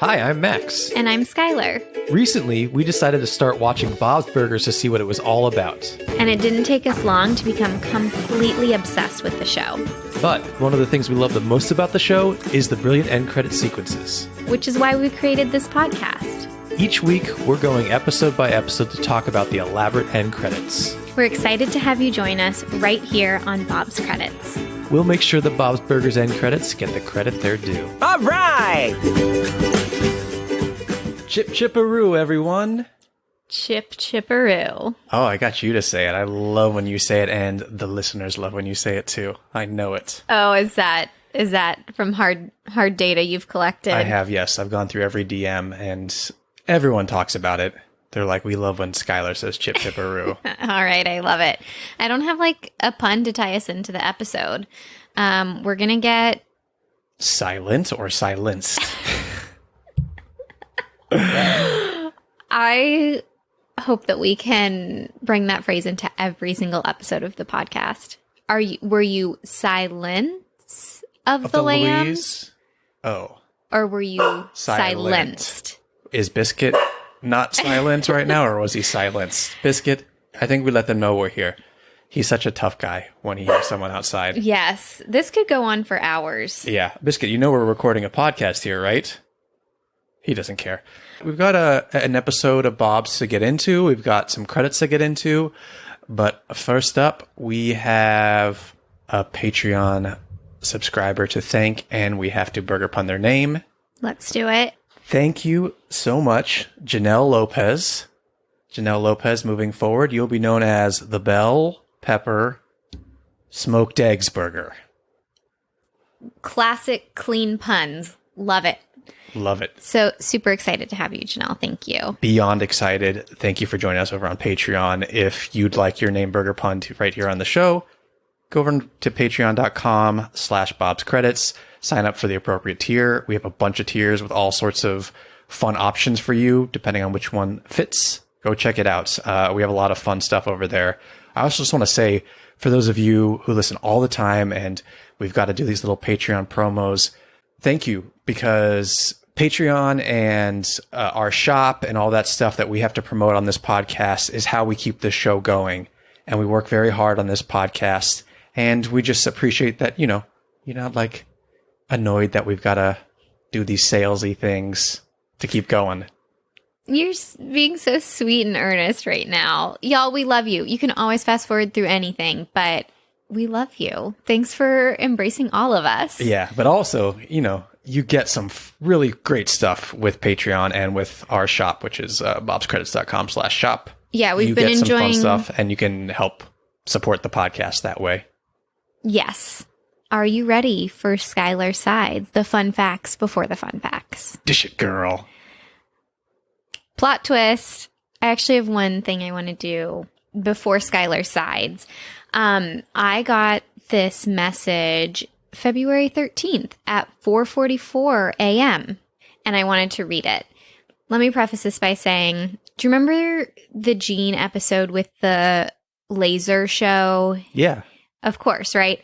Hi, I'm Max. And I'm Skylar. Recently, we decided to start watching Bob's Burgers to see what it was all about. And it didn't take us long to become completely obsessed with the show. But one of the things we love the most about the show is the brilliant end credit sequences. Which is why we created this podcast. Each week, we're going episode by episode to talk about the elaborate end credits. We're excited to have you join us right here on Bob's Credits. We'll make sure that Bob's Burgers end credits get the credit they're due. All right! Chip chipperoo, everyone. Chip chipperoo. Oh, I got you to say it. I love when you say it, and the listeners love when you say it too. I know it. Oh, is that from hard data you've collected? I have, yes. I've gone through every DM, and everyone talks about it. They're like, we love when Skylar says chip chipperoo. All right, I love it. I don't have like a pun to tie us into the episode. We're gonna get silent or silenced. I hope that we can bring that phrase into every single episode of the podcast. Were you silence of the lamb? Louise? Oh. Or were you Silent. silenced? Is Biscuit not silent right now, or was he silenced? Biscuit, I think we let them know we're here. He's such a tough guy when he hears someone outside. Yes. This could go on for hours. Yeah. Biscuit, you know we're recording a podcast here, right? He doesn't care. We've got an episode of Bob's to get into. We've got some credits to get into. But first up, we have a Patreon subscriber to thank, and we have to burger pun their name. Let's do it. Thank you so much, Janelle Lopez. Janelle Lopez, moving forward, you'll be known as the Bell Pepper Smoked Eggs Burger. Classic clean puns. Love it. Love it. So super excited to have you, Janelle. Thank you. Beyond excited. Thank you for joining us over on Patreon. If you'd like your name burger pun right here on the show, go over to patreon.com/bobscredits. Sign up for the appropriate tier. We have a bunch of tiers with all sorts of fun options for you, depending on which one fits. Go check it out. We have a lot of fun stuff over there. I also just want to say, for those of you who listen all the time, and we've got to do these little Patreon promos, thank you, because Patreon and our shop and all that stuff that we have to promote on this podcast is how we keep this show going. And we work very hard on this podcast. And we just appreciate that, you're not like annoyed that we've got to do these salesy things to keep going. You're being so sweet and earnest right now. Y'all, we love you. You can always fast forward through anything, but we love you. Thanks for embracing all of us. Yeah, but also, you get some really great stuff with Patreon and with our shop, which is bobscredits.com/shop. Yeah, we've you been get enjoying some fun stuff, and you can help support the podcast that way. Yes. Are you ready for Skylar Sides, the fun facts before the fun facts? Dish it, girl. Plot twist. I actually have one thing I want to do before Skylar Sides. I got this message February 13th at 4:44 a.m. and I wanted to read it. Let me preface this by saying, do you remember the Gene episode with the laser show? Yeah. Of course, right?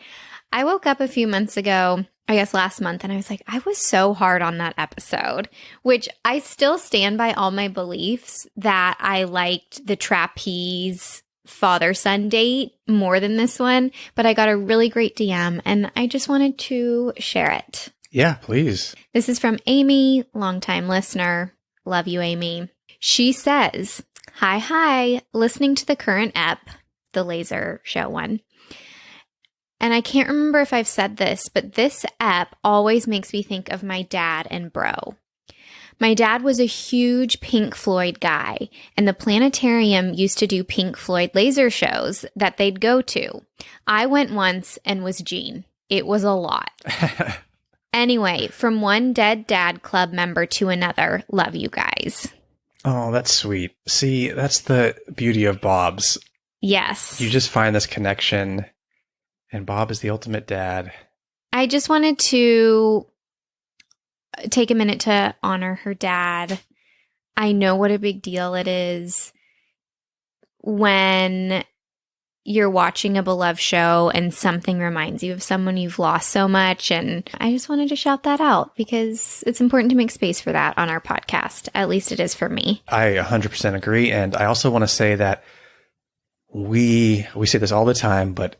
I woke up a few months ago, I guess last month, and I was like, I was so hard on that episode, which I still stand by all my beliefs that I liked the trapeze father-son date more than this one, but I got a really great DM and I just wanted to share it. Yeah, please. This is from Amy, longtime listener. Love you, Amy. She says, Hi, listening to the current ep, the laser show one. And I can't remember if I've said this, but this ep always makes me think of my dad and bro. My dad was a huge Pink Floyd guy, and the planetarium used to do Pink Floyd laser shows that they'd go to. I went once and was Gene. It was a lot. Anyway, from one dead dad club member to another, love you guys. Oh, that's sweet. See, that's the beauty of Bob's. Yes. You just find this connection, and Bob is the ultimate dad. I just wanted to take a minute to honor her dad. I know what a big deal it is when you're watching a beloved show and something reminds you of someone you've lost so much. And I just wanted to shout that out because it's important to make space for that on our podcast. At least it is for me. I 100% agree. And I also want to say that we say this all the time, but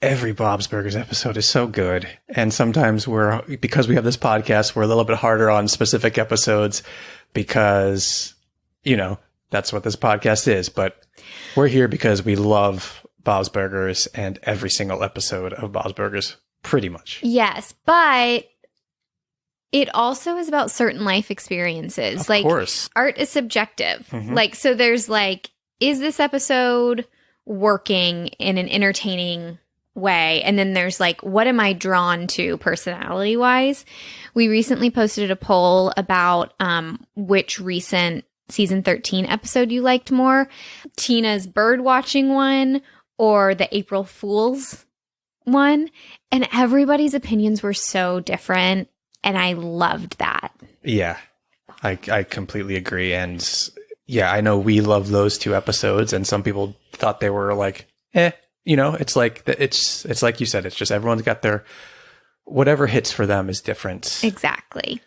every Bob's Burgers episode is so good. And sometimes because we have this podcast, we're a little bit harder on specific episodes because, that's what this podcast is. But we're here because we love Bob's Burgers and every single episode of Bob's Burgers, pretty much. Yes, but it also is about certain life experiences. Of course. Art is subjective. So there's is this episode working in an entertaining way? And then there's what am I drawn to personality wise? We recently posted a poll about which recent season 13 episode you liked more, Tina's bird watching one or the April Fool's one. And everybody's opinions were so different. And I loved that. Yeah, I completely agree. And yeah, I know we love those two episodes and some people thought they were it's like you said, it's just everyone's got their, whatever hits for them is different. Exactly.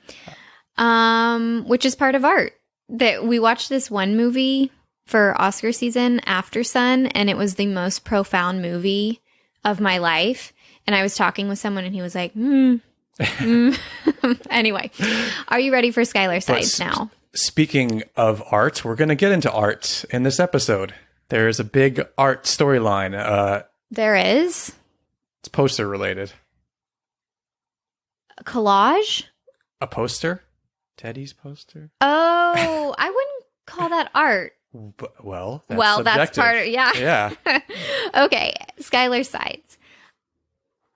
Which is part of art. That we watched this one movie for Oscar season, After Sun, and it was the most profound movie of my life. And I was talking with someone and he was like, Anyway, are you ready for Skylar Sides now? Speaking of art, we're going to get into art in this episode. There's a big art storyline. There is. It's poster related. A collage? A poster? Teddy's poster? Oh, I wouldn't call that art. That's part of, yeah. Okay, Skylar Sides.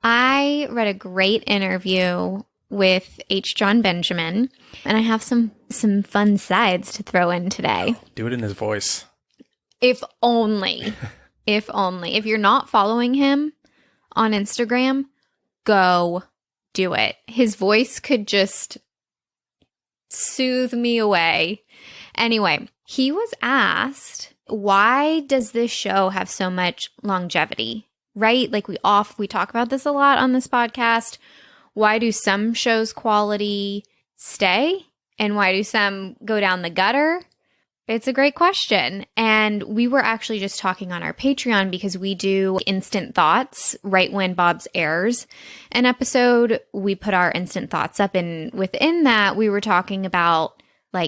I read a great interview with H. John Benjamin, and I have some fun sides to throw in today. Do it in his voice. If only. If only. If you're not following him on Instagram, go do it. His voice could just soothe me away. Anyway, he was asked, why does this show have so much longevity? Right? We talk about this a lot on this podcast. Why do some shows' quality stay? And why do some go down the gutter? It's a great question. And we were actually just talking on our Patreon because we do instant thoughts right when Bob's airs an episode. We put our instant thoughts up, and within that, we were talking about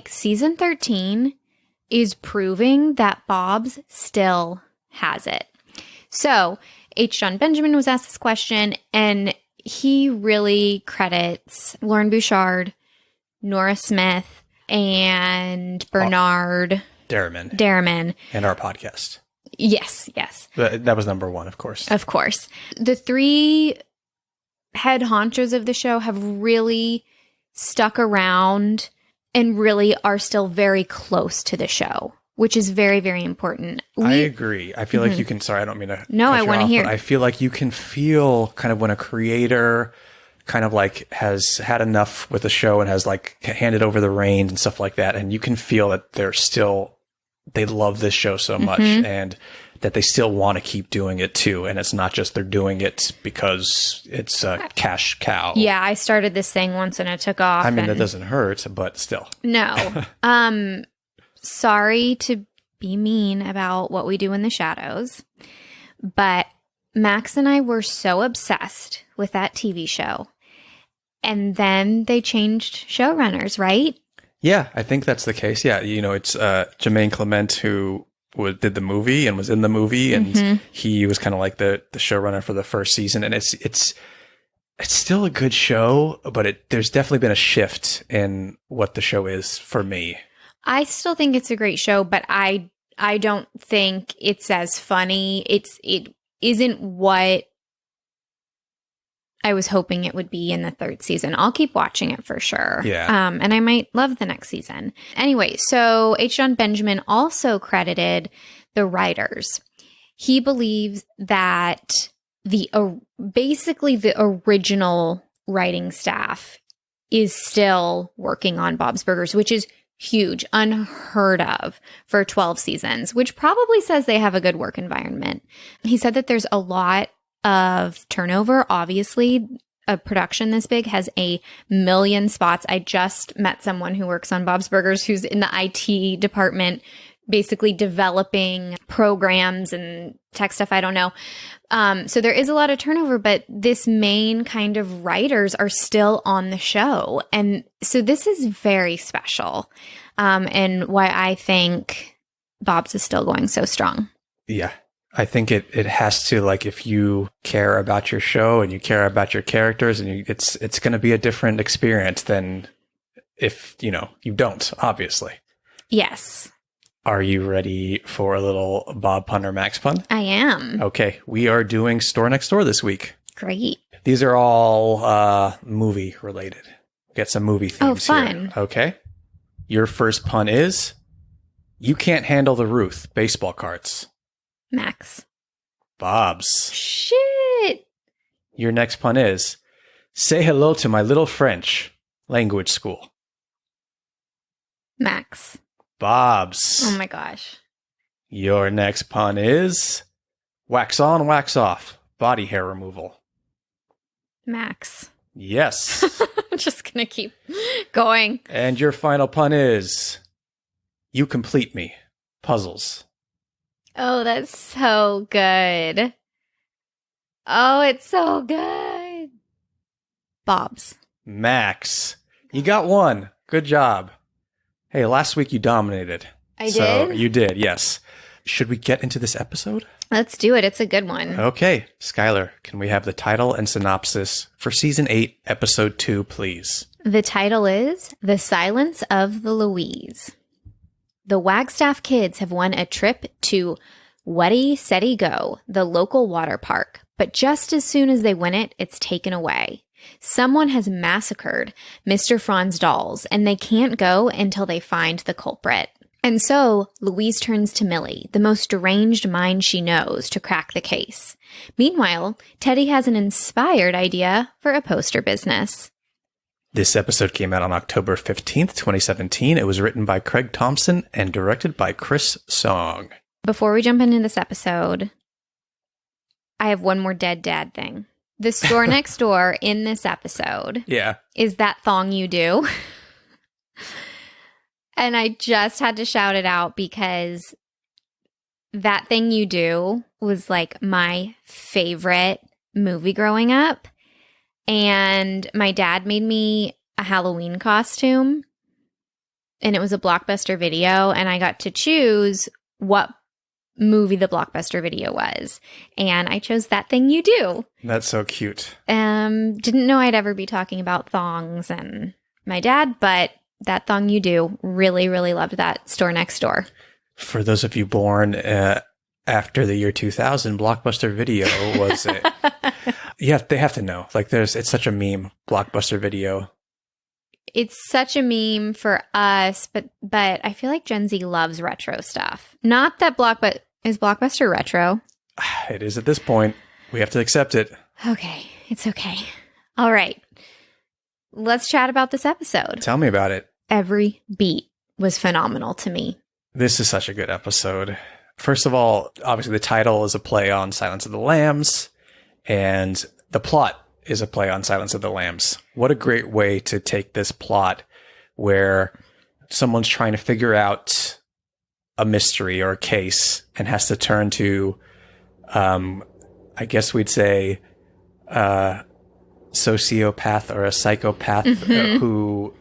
season 13 is proving that Bob's still has it. So H. John Benjamin was asked this question, and he really credits Lauren Bouchard, Nora Smith, and Bernard Derriman. And our podcast. Yes. That was number one, of course. Of course. The three head honchos of the show have really stuck around and really are still very close to the show, which is very, very important. I agree. I feel like you can, sorry, I don't mean to. No, I want to hear. But I feel like you can feel kind of when a creator kind of has had enough with the show and has handed over the reins and stuff like that. And you can feel that they love this show so much and that they still want to keep doing it too. And it's not just they're doing it because it's a cash cow. Yeah, I started this thing once and it took off. I mean, that doesn't hurt, but still. No. Sorry to be mean about what we do in the shadows, but Max and I were so obsessed with that TV show. And then they changed showrunners, right? Yeah, I think that's the case. Yeah, it's Jermaine Clement who did the movie and was in the movie, and he was kind of like the showrunner for the first season. And it's still a good show, but there's definitely been a shift in what the show is for me. I still think it's a great show, but I don't think it's as funny. It isn't what I was hoping it would be in the third season. I'll keep watching it for sure. Yeah. And I might love the next season. Anyway, so H. John Benjamin also credited the writers. He believes that basically the original writing staff is still working on Bob's Burgers, which is Huge, unheard of for 12 seasons, which probably says they have a good work environment. He said that there's a lot of turnover. Obviously, a production this big has 1,000,000 spots. I just met someone who works on Bob's Burgers who's in the IT department, basically developing programs and tech stuff. I don't know. So there is a lot of turnover, but this main kind of writers are still on the show. And so this is very special. And why I think Bob's is still going so strong. Yeah. I think it has to, like, if you care about your show and you care about your characters, and it's going to be a different experience than if, you don't, obviously. Yes. Are you ready for a little Bob pun or Max pun? I am. Okay. We are doing Store Next Door this week. Great. These are all movie related. Get some movie themes fun. here. Okay. Your first pun is, you can't handle the Ruth baseball cards. Max. Bob's. Shit. Your next pun is, say hello to my little French language school. Max. Bob's. Oh my gosh. Your next pun is, wax on, wax off, body hair removal. Max. Yes. I'm just going to keep going. And your final pun is, you complete me, puzzles. Oh, that's so good. Oh, it's so good. Bob's. Max. You got one. Good job. Hey, last week you dominated. I So did? you did, yes. Should we get into this episode? Let's do it. It's a good one. Okay. Skylar, can we have the title and synopsis for Season 8, Episode 2, please? The title is The Silence of the Louise. The Wagstaff kids have won a trip to Wetty Setty Go, the local water park. But just as soon as they win it, it's taken away. Someone has massacred Mr. Franz dolls, and they can't go until they find the culprit. And so, Louise turns to Millie, the most deranged mind she knows, to crack the case. Meanwhile, Teddy has an inspired idea for a poster business. This episode came out on October 15th, 2017. It was written by Craig Thompson and directed by Chris Song. Before we jump into this episode, I have one more dead dad thing. The store next door in this episode is That Thong You Do. And I just had to shout it out because That Thing You Do was like my favorite movie growing up. And my dad made me a Halloween costume. And it was a Blockbuster video. And I got to choose what movie the Blockbuster video was. And I chose That Thing You Do. That's so cute. Didn't know I'd ever be talking about thongs and my dad, but That Thong You Do. Really, really loved that store next door. For those of you born after the year 2000, Blockbuster Video was it. Yeah, they have to know. Like, it's such a meme, Blockbuster Video. It's such a meme for us, but I feel like Gen Z loves retro stuff. Not that is Blockbuster retro? It is at this point. We have to accept it. Okay, it's okay. All right. Let's chat about this episode. Tell me about it. Every beat was phenomenal to me. This is such a good episode. First of all, obviously the title is a play on Silence of the Lambs, and the plot is a play on Silence of the Lambs. What a great way to take this plot where someone's trying to figure out a mystery or a case and has to turn to, I guess we'd say, sociopath or a psychopath who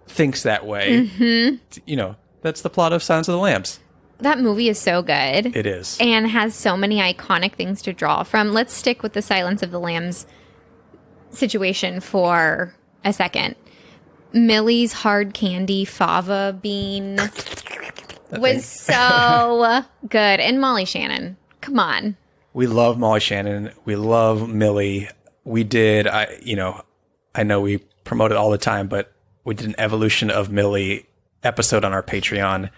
thinks that way. Mm-hmm. That's the plot of Silence of the Lambs. That movie is so good. It is. And has so many iconic things to draw from. Let's stick with the Silence of the Lambs situation for a second. Millie's hard candy fava bean was so good. And Molly Shannon. Come on. We love Molly Shannon. We love Millie. We did, I know we promote it all the time, but we did an Evolution of Millie episode on our Patreon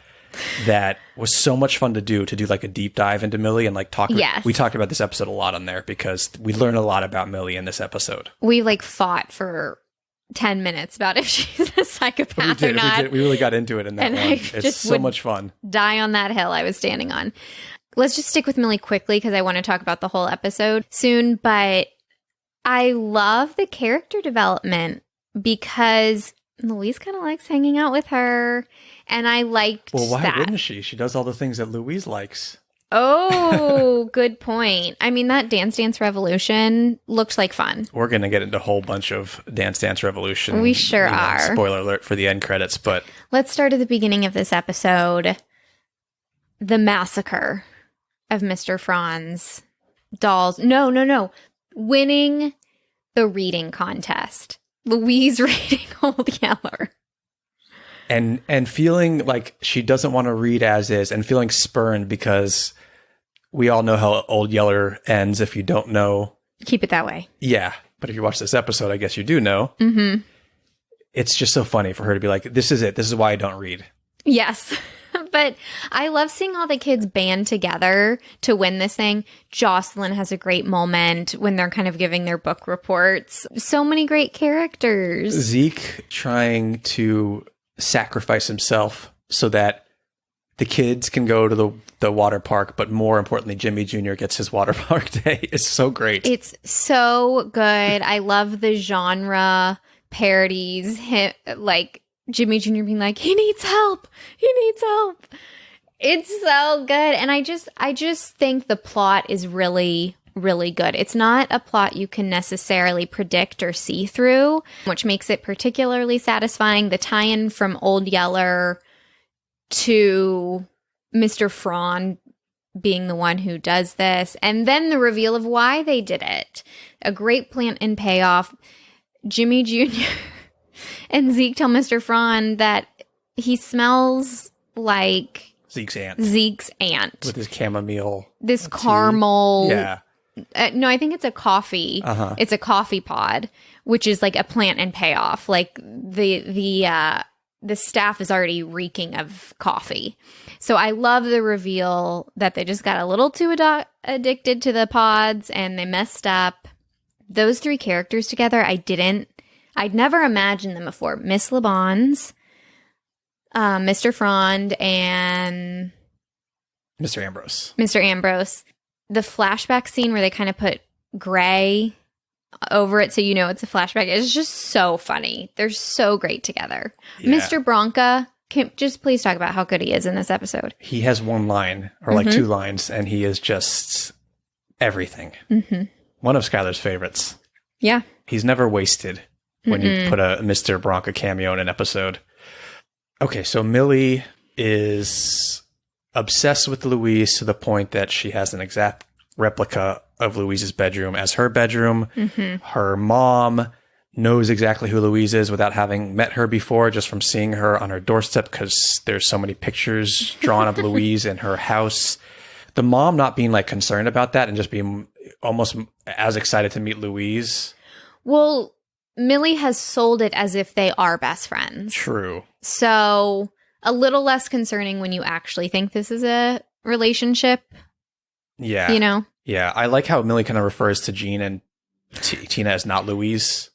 that was so much fun to do like a deep dive into Millie and like talk. Yes. We talked about this episode a lot on there because we learned a lot about Millie in this episode. We like fought for 10 minutes about if she's a psychopath We or did. not. We really got into it in that And one. I It's just so would much fun. Die on that hill I was standing on. Let's just stick with Millie quickly because I want to talk about the whole episode soon. But I love the character development because Louise kind of likes hanging out with her. And I liked Well, why that. wouldn't she? She does all the things that Louise likes. Oh, good point. I mean, that Dance Dance Revolution looked like fun. We're going to get into a whole bunch of Dance Dance Revolution. We sure are. Spoiler alert for the end credits, but... Let's start at the beginning of this episode. The massacre of Mr. Franz dolls. No. Winning the reading contest. Louise reading Old Yeller. And feeling like she doesn't want to read as is and feeling spurned because we all know how Old Yeller ends if you don't know. Keep it that way. Yeah. But if you watch this episode, I guess you do know. Mm-hmm. It's just so funny for her to be like, this is it. This is why I don't read. Yes. But I love seeing all the kids band together to win this thing. Jocelyn has a great moment when they're kind of giving their book reports. So many great characters. Zeke trying to sacrifice himself so that the kids can go to the water park, but more importantly, Jimmy Jr. gets his water park day is so great. It's so good. I love the genre parodies, like Jimmy Jr. being like, he needs help. It's so good. And I just think the plot is really, really good. It's not a plot you can necessarily predict or see through, which makes it particularly satisfying. The tie-in from Old Yeller to Mr. Franz being the one who does this, and then the reveal of why they did it. A great plant and payoff. Jimmy Jr. and Zeke tell Mr. Franz that he smells like Zeke's aunt. With his chamomile. This tea. caramel. Yeah. No, I think it's a coffee. Uh-huh. It's a coffee pod, which is like a plant and payoff. Like the staff is already reeking of coffee. So I love the reveal that they just got a little too addicted to the pods and they messed up. Those three characters together, I'd never imagined them before. Miss LeBon's, Mr. Franz, and Mr. Ambrose. The flashback scene where they kind of put gray over it so you know it's a flashback is just so funny. They're so great together. Yeah. Mr. Bronca, just please talk about how good he is in this episode. He has one line or like two lines and he is just everything. Mm-hmm. One of Skylar's favorites. Yeah. He's never wasted when you put a Mr. Bronca cameo in an episode. Okay, so Millie is obsessed with Louise to the point that she has an exact replica of Louise's bedroom as her bedroom. Mm-hmm. Her mom knows exactly who Louise is without having met her before, just from seeing her on her doorstep because there's so many pictures drawn of Louise in her house. The mom not being like concerned about that and just being almost as excited to meet Louise. Well, Millie has sold it as if they are best friends. True. So a little less concerning when you actually think this is a relationship. Yeah. You know? Yeah. I like how Millie kind of refers to Jean and Tina as not Louise.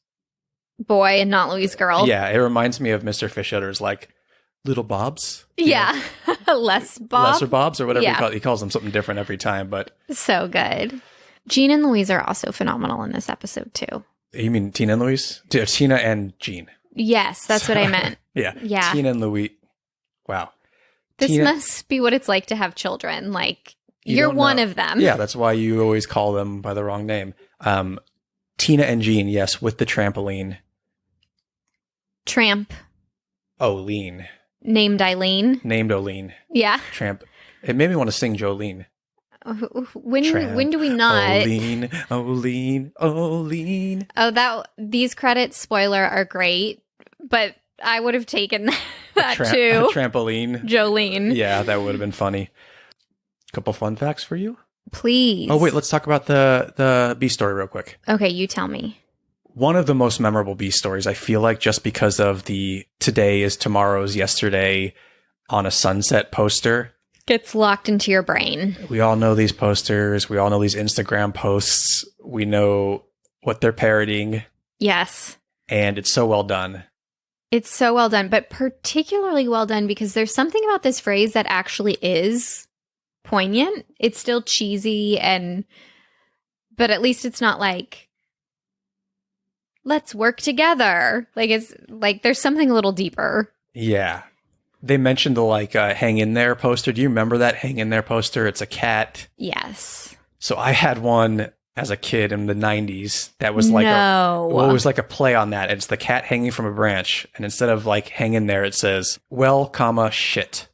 Boy and not Louise girl. Yeah. It reminds me of Mr. Fishutter's like little Bobs. Yeah. Lesser Bobs or whatever Yeah. he calls them something different every time. But so good. Jean and Louise are also phenomenal in this episode too. You mean Tina and Louise? Tina and Jean. Yes, that's what I meant. Yeah. Yeah. Tina and Louise. Wow. This Tina, must be what it's like to have children. Like, you you're don't one know. of them. Yeah, that's why you always call them by the wrong name. Tina and Jean, yes, with the trampoline. Tramp. Oline. Named Eileen. Named Oline. Yeah. Tramp. It made me want to sing Jolene. When do we not? Oline. Oh, these credits, spoiler, are great, but I would have taken that too. Trampoline. Jolene. Yeah, that would have been funny. Couple fun facts for you. Please. Oh, wait, let's talk about the B story real quick. Okay, you tell me. One of the most memorable B stories, I feel like, just because of the today is tomorrow's yesterday on a sunset poster. Gets locked into your brain. We all know these posters. We all know these Instagram posts. We know what they're parodying. Yes. and it's so well done. It's so well done, but particularly well done because there's something about this phrase that actually is poignant. It's still cheesy but at least it's not like, let's work together. Like, it's like there's something a little deeper. Yeah. They mentioned the like hang in there poster. Do you remember that hang in there poster? It's a cat. Yes. So I had one as a kid in the 90s that was like it was like a play on that. It's the cat hanging from a branch, and instead of like hang in there, it says well, comma, shit.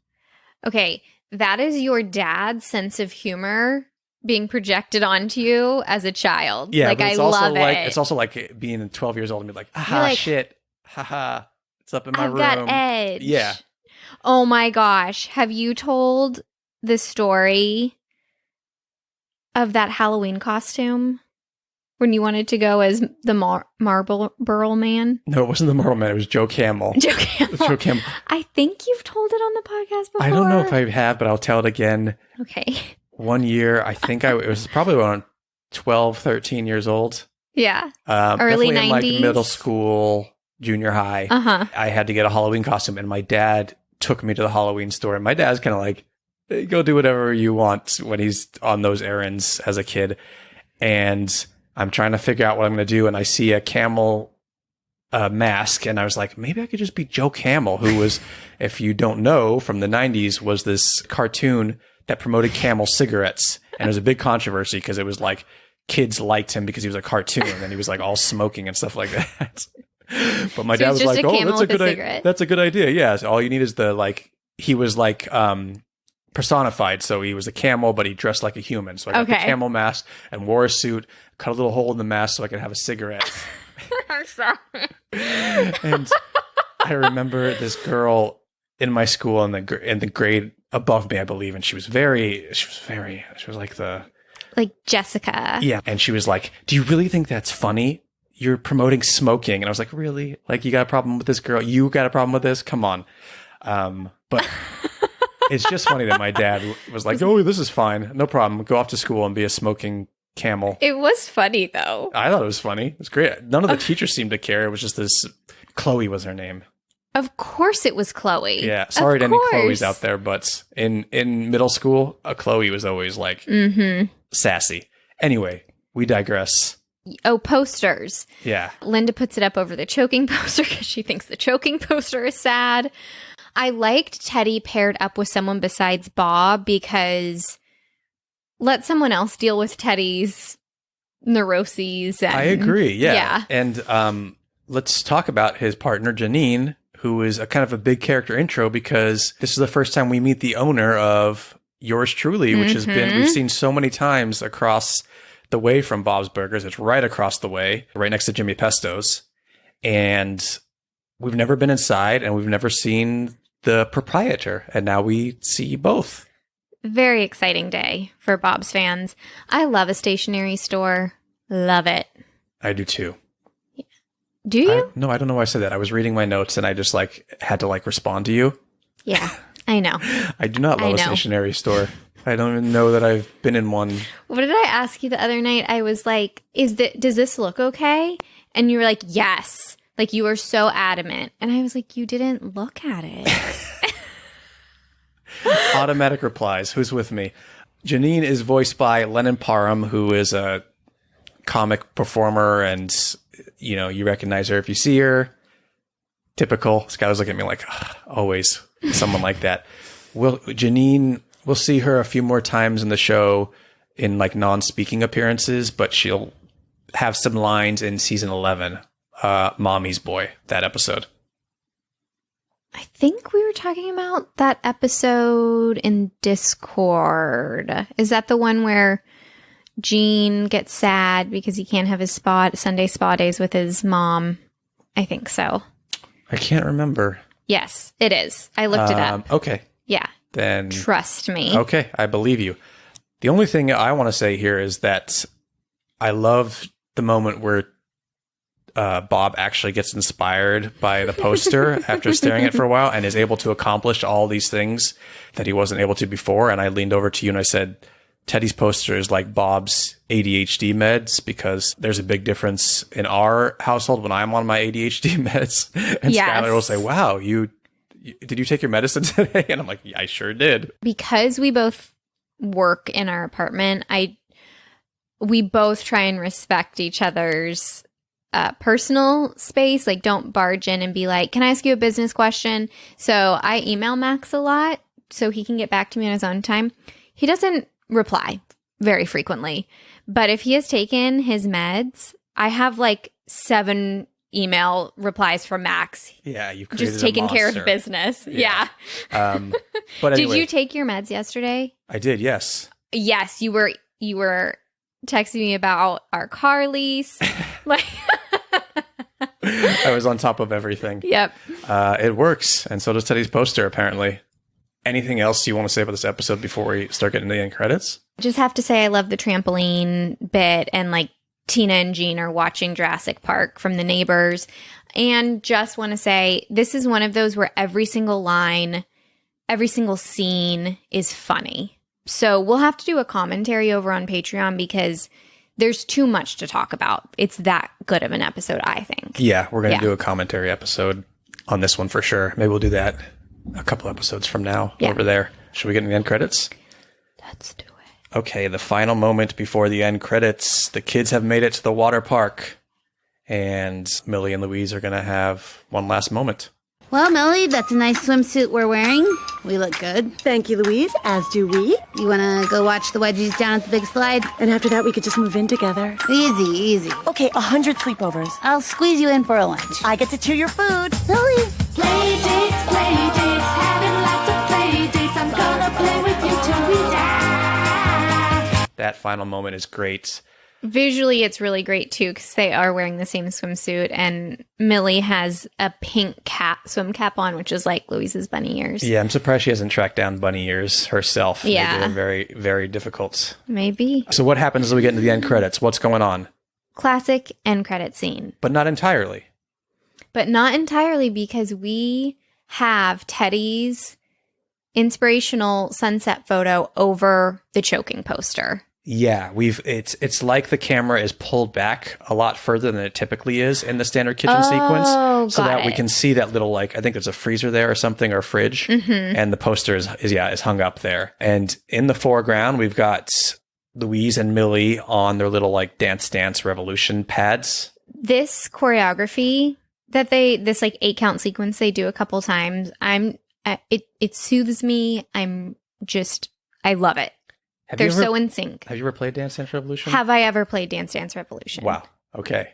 Okay, that is your dad's sense of humor being projected onto you as a child. Yeah, like but it's I also love like it. it's also like being 12 years old and be like, haha, like, shit, haha, it's up in my I've room. got edge. Yeah. Oh my gosh, have you told the story of that Halloween costume when you wanted to go as the Marble Burl Man? No, it wasn't the Marble Man. It was Joe Camel. Joe Camel. Joe Camel. I think you've told it on the podcast before. I don't know if I have, but I'll tell it again. Okay. One year, I think it was probably around 12, 13 years old. Yeah. definitely Early 90s. in like middle school, junior high. Uh-huh. I had to get a Halloween costume, and my dad took me to the Halloween store. And my dad's kind of like, hey, go do whatever you want when he's on those errands as a kid. And I'm trying to figure out what I'm going to do. And I see a camel mask. And I was like, maybe I could just be Joe Camel, who was, if you don't know, from the 90s, was this cartoon that promoted Camel cigarettes. And it was a big controversy because it was like kids liked him because he was a cartoon and he was like all smoking and stuff like that. But my dad was like, oh, that's a good idea. Yeah. So all you need is he was like personified. So he was a camel, but he dressed like a human. So I got the camel mask and wore a suit, cut a little hole in the mask so I could have a cigarette. I'm sorry. And I remember this girl in my school in the grade above me, I believe. And she was like Jessica. Yeah. And she was like, do you really think that's funny? You're promoting smoking. And I was like, really? Like, you got a problem with this girl? You got a problem with this? Come on. But it's just funny that my dad was like, oh, this is fine. No problem. Go off to school and be a smoking camel. It was funny, though. I thought it was funny. It was great. None of the teachers seemed to care. It was just this, Chloe was her name. Of course it was Chloe. Yeah. Sorry to any Chloes out there, but in middle school, a Chloe was always like sassy. Anyway, we digress. Oh, posters. Yeah. Linda puts it up over the choking poster because she thinks the choking poster is sad. I liked Teddy paired up with someone besides Bob because let someone else deal with Teddy's neuroses. And, I agree. Yeah. Yeah. And let's talk about his partner, Janine, who is a kind of a big character intro because this is the first time we meet the owner of Yours Truly, which has been, we've seen so many times across the way from Bob's Burgers. It's right across the way, right next to Jimmy Pesto's. And we've never been inside and we've never seen the proprietor. And now we see both. Very exciting day for Bob's fans. I love a stationery store. Love it. I do too. Do you? No, I don't know why I said that. I was reading my notes and I just had to respond to you. Yeah, I know. I do not love a stationery store. I don't even know that I've been in one. What did I ask you the other night? I was like, does this look okay? And you were like, yes. Like, you were so adamant. And I was like, you didn't look at it. Automatic replies. Who's with me? Janine is voiced by Lennon Parham, who is a comic performer, and you recognize her if you see her. Typical. Skylar's looking at me like, always someone like that. Janine, we'll see her a few more times in the show in non-speaking appearances, but she'll have some lines in season 11, Mommy's Boy, that episode. I think we were talking about that episode in Discord. Is that the one where Gene gets sad because he can't have his Sunday spa days with his mom? I think so. I can't remember. Yes, it is. I looked it up. Okay. Yeah. Then trust me. Okay, I believe you. The only thing I want to say here is that I love the moment where Bob actually gets inspired by the poster after staring at it for a while and is able to accomplish all these things that he wasn't able to before. And I leaned over to you and I said, Teddy's poster is like Bob's ADHD meds, because there's a big difference in our household when I'm on my ADHD meds. And Yes. Skylar will say, wow, did you take your medicine today? And I'm like, yeah, I sure did. Because we both work in our apartment, we both try and respect each other's personal space. Like, don't barge in and be like, can I ask you a business question? So I email Max a lot so he can get back to me on his own time. He doesn't reply very frequently, but if he has taken his meds, I have like 7 email replies from Max. Yeah, you've created just taking a care of monster. business. Yeah. But anyway, Did you take your meds yesterday? I did, yes. Yes, you were texting me about our car lease. Like, I was on top of everything. yep. It works, and so does Teddy's poster, apparently. Anything else you want to say about this episode before we start getting to the end credits? Just have to say I love the trampoline bit, and like Tina and Jean are watching Jurassic Park from The Neighbors. And just want to say this is one of those where every single line, every single scene is funny. So we'll have to do a commentary over on Patreon because there's too much to talk about. It's that good of an episode, I think. Yeah, we're going to do a commentary episode on this one for sure. Maybe we'll do that a couple episodes from now over there. Should we get in the end credits? Let's do it. Okay, the final moment before the end credits. The kids have made it to the water park, and Millie and Louise are going to have one last moment. Well, Millie, that's a nice swimsuit we're wearing. We look good. Thank you, Louise, as do we. You want to go watch the wedgies down at the big slide? And after that, we could just move in together. Easy, easy. Okay, 100 sleepovers. I'll squeeze you in for a lunch. I get to chew your food. Millie! Play dates, having lots of play dates. I'm gonna play with you till we die. That final moment is great. Visually, it's really great too because they are wearing the same swimsuit, and Millie has a pink swim cap on, which is like Louise's bunny ears. Yeah, I'm surprised she hasn't tracked down bunny ears herself. Yeah. They're very, very difficult. Maybe. So what happens as we get into the end credits? What's going on? Classic end credit scene. But not entirely. But not entirely, because we have Teddy's inspirational sunset photo over the choking poster. Yeah, it's like the camera is pulled back a lot further than it typically is in the standard kitchen sequence, so got that we it. can see that little, like, I think there's a freezer there or something, or fridge, and the poster is hung up there. And in the foreground, we've got Louise and Millie on their little like dance revolution pads. This choreography that this like 8-count sequence they do a couple times, it soothes me. I love it. They're so in sync. Have you ever played Dance Revolution? Have I ever played Dance Revolution? Wow. Okay.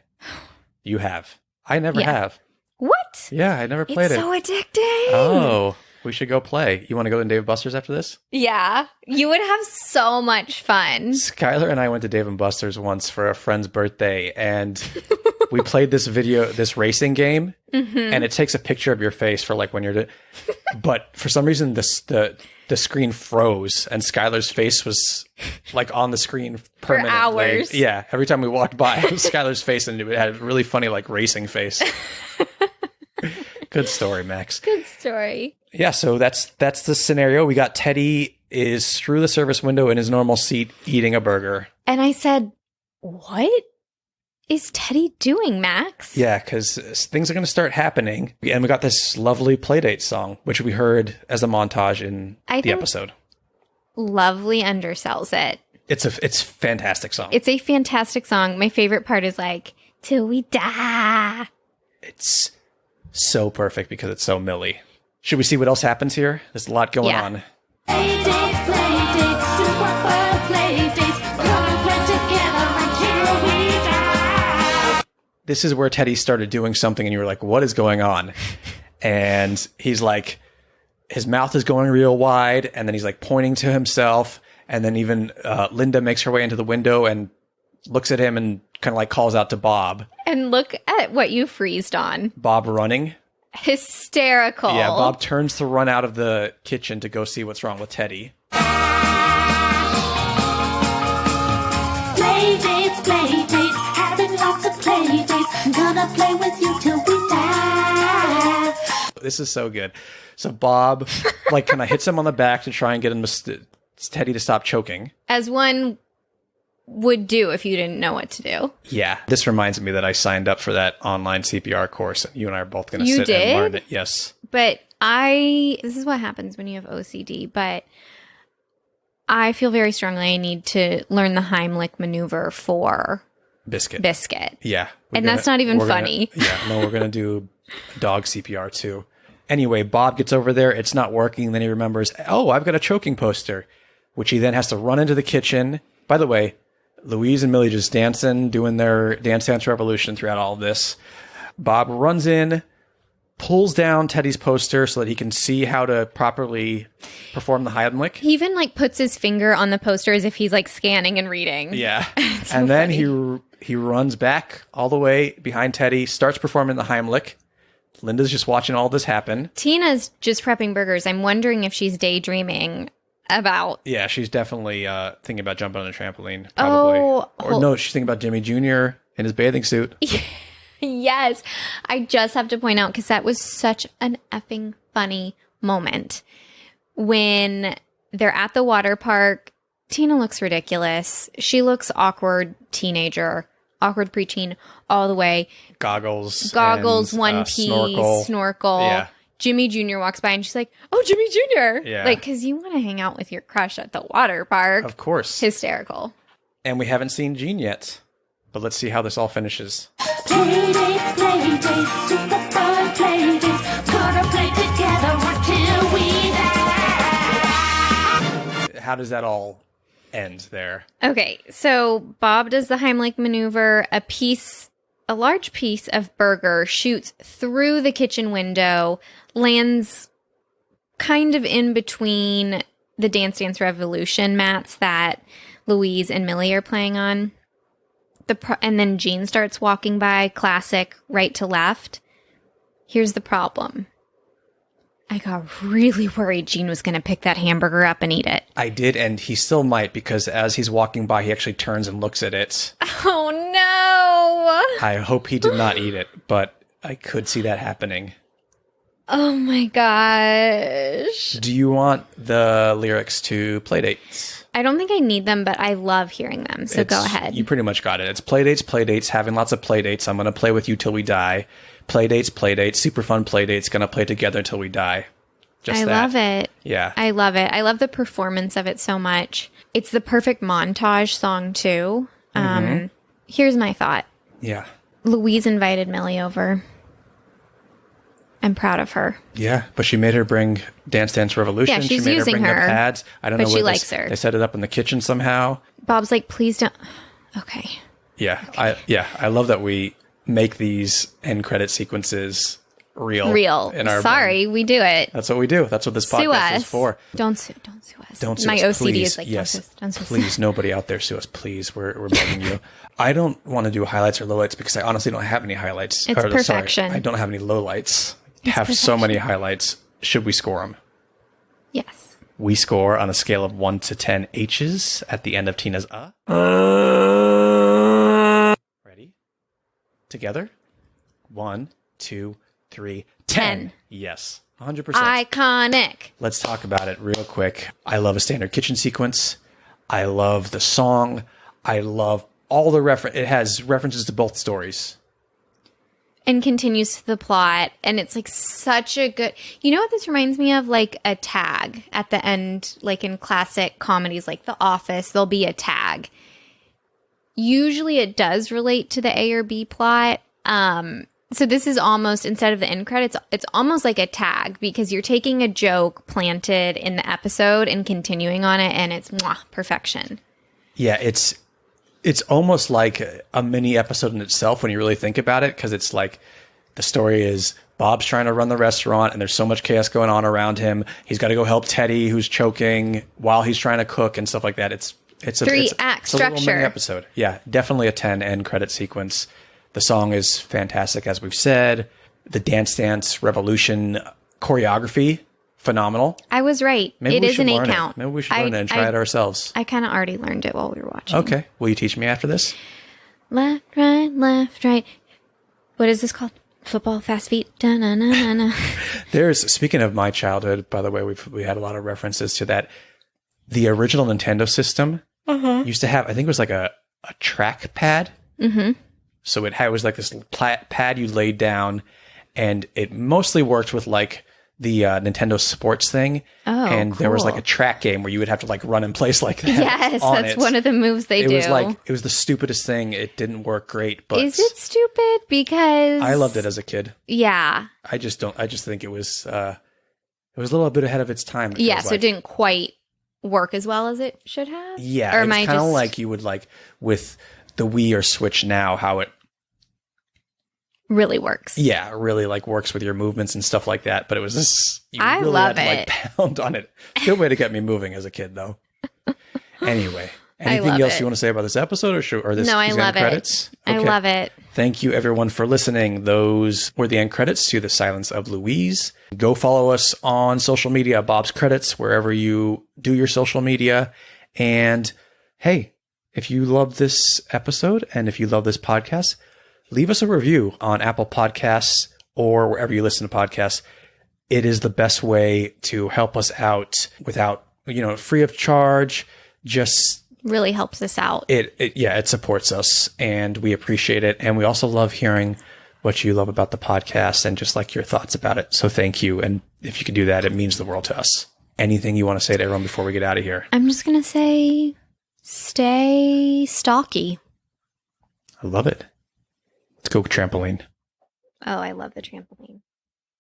You have. I never Yeah. have. What? Yeah, I never played It's it. so addicting. Oh, we should go play. You want to go to Dave & Buster's after this? Yeah. You would have so much fun. Skylar and I went to Dave & Buster's once for a friend's birthday, and we played this racing game, and it takes a picture of your face for like when you're but for some reason the screen froze, and Skylar's face was like on the screen permanently. hours. Yeah, every time we walked by, it was Skylar's face, and it had a really funny like racing face. Good story, Max. Good story. Yeah, so that's the scenario. We got Teddy is through the service window in his normal seat eating a burger. And I said, what is Teddy doing, Max? Yeah, because things are going to start happening. And we got this lovely Playdate song, which we heard as a montage in the think episode. Lovely undersells it. It's a fantastic song. It's a fantastic song. My favorite part is like, till we die. It's so perfect because it's so Millie. Should we see what else happens here? There's a lot going on. Play dates, super fun play dates. Gonna play together until we die. This is where Teddy started doing something and you were like, what is going on? And he's like, his mouth is going real wide, and then he's like pointing to himself, and then even Linda makes her way into the window and looks at him and kind of like calls out to Bob. And look at what you freezed on. Bob running. Hysterical. Yeah, Bob turns to run out of the kitchen to go see what's wrong with Teddy. Play dates, having lots of play dates. Gonna play with you till we die. This is so good. So Bob like kind of hits him on the back to try and get him to Teddy to stop choking. As one would do if you didn't know what to do. Yeah. This reminds me that I signed up for that online CPR course. You and I are both going to You sit and learn did? it. Yes. But this is what happens when you have OCD, but I feel very strongly I need to learn the Heimlich maneuver for Biscuit. And Yeah. that's not even funny. We're going to do dog CPR too. Anyway, Bob gets over there. It's not working. Then he remembers, oh, I've got a choking poster, which he then has to run into the kitchen. By the way, Louise and Millie just dancing, doing their Dance Dance Revolution throughout all of this. Bob runs in, pulls down Teddy's poster so that he can see how to properly perform the Heimlich. He even like puts his finger on the poster as if he's like scanning and reading. Yeah. It's so And then funny. he runs back all the way behind Teddy, starts performing the Heimlich. Linda's just watching all this happen. Tina's just prepping burgers. I'm wondering if she's daydreaming about. Yeah, she's definitely thinking about jumping on a trampoline, probably. No, she's thinking about Jimmy Jr. in his bathing suit. Yes. I just have to point out because that was such an effing funny moment. When they're at the water park, Tina looks ridiculous. She looks awkward teenager, awkward preteen all the way. Goggles, and, one piece, snorkel. Yeah. Jimmy Jr. walks by and she's like, oh, Jimmy Jr. Yeah. Like, because you want to hang out with your crush at the water park. Of course. Hysterical. And we haven't seen Jean yet. But let's see how this all finishes. Playdates, playdates, super fun playdates. Gonna play together until we die. How does that all end there? Okay, so Bob does the Heimlich maneuver. A large piece of burger shoots through the kitchen window, lands kind of in between the Dance Dance Revolution mats that Louise and Millie are playing on. And then Jean starts walking by, classic, right to left. Here's the problem. I got really worried Jean was going to pick that hamburger up and eat it. I did, and he still might, because as he's walking by, he actually turns and looks at it. Oh, no. I hope he did not eat it, but I could see that happening. Oh, my gosh. Do you want the lyrics to Playdates? I don't think I need them, but I love hearing them, so go ahead. You pretty much got it. It's Playdates, having lots of playdates. I'm going to play with you till we die. Playdates, super fun playdates, going to play together until we die. Just I that. love it. Yeah. I love it. I love the performance of it so much. It's the perfect montage song, too. Here's my thought. Yeah. Louise invited Millie over. I'm proud of her. Yeah, but she made her bring Dance Dance Revolution. Yeah, she's she made using her bring her, the pads. I don't know but where she likes her. They set it up in the kitchen somehow. Bob's like, please don't. Okay. Yeah, I love that we make these end credit sequences real. In our Sorry, we do it. That's what we do. That's what this Sue podcast us. is for. Don't sue us. Don't sue My us, OCD please. is like, yes, don't sue us. please, nobody out there sue us, please. We're begging you. I don't want to do highlights or lowlights because I honestly don't have any highlights. It's perfection. Sorry, I don't have any lowlights. Have so many highlights. Should we score them? Yes. We score on a scale of 1 to 10 H's at the end of Tina's Ready? Together? 1, 2, 3, 10. Yes. 100%. Iconic. Let's talk about it real quick. I love a standard kitchen sequence. I love the song. I love all the it has references to both stories. And continues to the plot. And it's like such a good. You know what this reminds me of? Like a tag at the end, like in classic comedies like The Office, there'll be a tag. Usually it does relate to the A or B plot. So this is almost, instead of the end credits, it's almost like a tag because you're taking a joke planted in the episode and continuing on it, and it's perfection. Yeah, it's almost like a mini episode in itself when you really think about it, because it's like the story is Bob's trying to run the restaurant and there's so much chaos going on around him. He's got to go help Teddy, who's choking, while he's trying to cook and stuff like that. It's a three-act structure. Little mini episode. Yeah, definitely a 10 end credit sequence. The song is fantastic, as we've said. The Dance Dance Revolution choreography, phenomenal. I was right. It is an 8 count. Maybe we should learn it and try it ourselves. I kind of already learned it while we were watching. Okay. Will you teach me after this? Left, right. What is this called? Football, fast feet. Da-na-na-na-na. Speaking of my childhood, by the way, we had a lot of references to that. the original Nintendo system used to have, I think it was like a track pad. Mm-hmm. So it was like this pad you laid down, and it mostly worked with like the Nintendo Sports thing. Oh, and there was like cool. a track game where you would have to like run in place like that. Yes, on that's it. one of the moves they do. It was the stupidest thing. It didn't work great, but Is it stupid? Because I loved it as a kid. Yeah. I just think it was a little bit ahead of its time. Yeah, feels so like. it didn't quite work as well as it should have? Yeah, Or it's am I kind of just- like you would like with the Wii or Switch now, how it Really works. really like works with your movements and stuff like that. But it was this. You I really love had to, it. like pound on it. Good way to get me moving as a kid, though. Anyway, love anything else it. you want to say about this episode or this? No, I these love end it. credits? I Okay. love it. Thank you, everyone, for listening. Those were the end credits to The Silence of Louise. Go follow us on social media, Bob's Credits, wherever you do your social media. And hey, if you love this episode and if you love this podcast, leave us a review on Apple Podcasts or wherever you listen to podcasts. It is the best way to help us out without, free of charge. Just Really helps us out. it supports us and we appreciate it. And we also love hearing what you love about the podcast and just like your thoughts about it. So thank you. And if you can do that, it means the world to us. Anything you want to say to everyone before we get out of here? I'm just going to say stay stocky. I love it. Let's go trampoline. Oh, I love the trampoline.